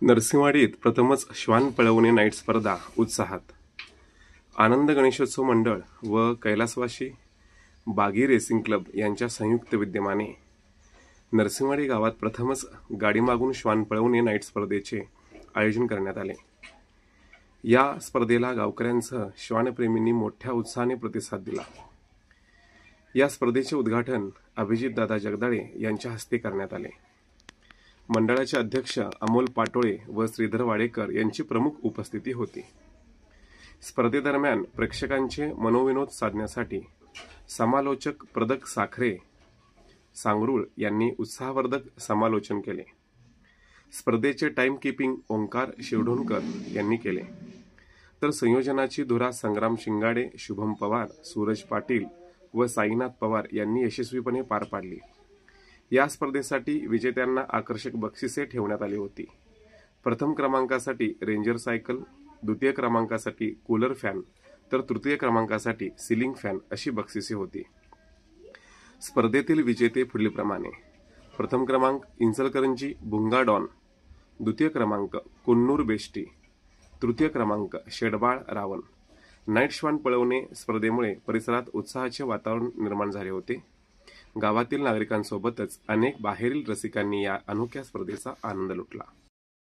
नरसिंहवाडीत प्रथमच श्वान पळवणे नाईट स्पर्धा उत्साहात. आनंद गणेशोत्सव मंडळ व कैलासवासी बागी रेसिंग क्लब यांच्या संयुक्त विद्यमाने नरसिंहवाडी गावात प्रथमच गाडी मागून श्वान पळवणे नाईट स्पर्धेचे आयोजन करण्यात आले. या स्पर्धेला गावकऱ्यांसह श्वानप्रेमींनी मोठ्या उत्साहाने प्रतिसाद दिला. या स्पर्धेचे उद्घाटन अभिजितदादा जगदाळे यांच्या हस्ते करण्यात आले. मंडळाचे अध्यक्ष अमोल पाटोळे व श्रीधर वाडेकर यांची प्रमुख उपस्थिती होती. स्पर्धेदरम्यान प्रेक्षकांचे मनोविनोद साधण्यासाठी समालोचक प्रदक साखरे सांगरूळ यांनी उत्साहवर्धक समालोचन केले. स्पर्धेचे टाइम कीपिंग ओंकार शिवढोणकर यांनी केले, तर संयोजनाची धुरा संग्राम शिंगाडे, शुभम पवार, सूरज पाटील व साईनाथ पवार यांनी यशस्वीपणे पार पाडली. या स्पर्धेसाठी विजेत्यांना आकर्षक बक्षिसे ठेवण्यात आली होती. प्रथम क्रमांकासाठी रेंजर सायकल, द्वितीय क्रमांकासाठी कूलर फॅन, तर तृतीय क्रमांकासाठी सिलिंग फॅन अशी बक्षिसे होती. स्पर्धेतील विजेते पुढीलप्रमाणे: प्रथम क्रमांक इंचलकरंजी भुंगा डॉन, द्वितीय क्रमांक कुन्नूर बेष्टी, तृतीय क्रमांक शेडबाळ रावण. नाईट श्वान पळवणे स्पर्धेमुळे परिसरात उत्साहाचे वातावरण निर्माण झाले होते. गावातील नागरिकांसोबतच अनेक बाहेरील रसिकांनी या अनोख्या स्पर्धेचा आनंद लुटला.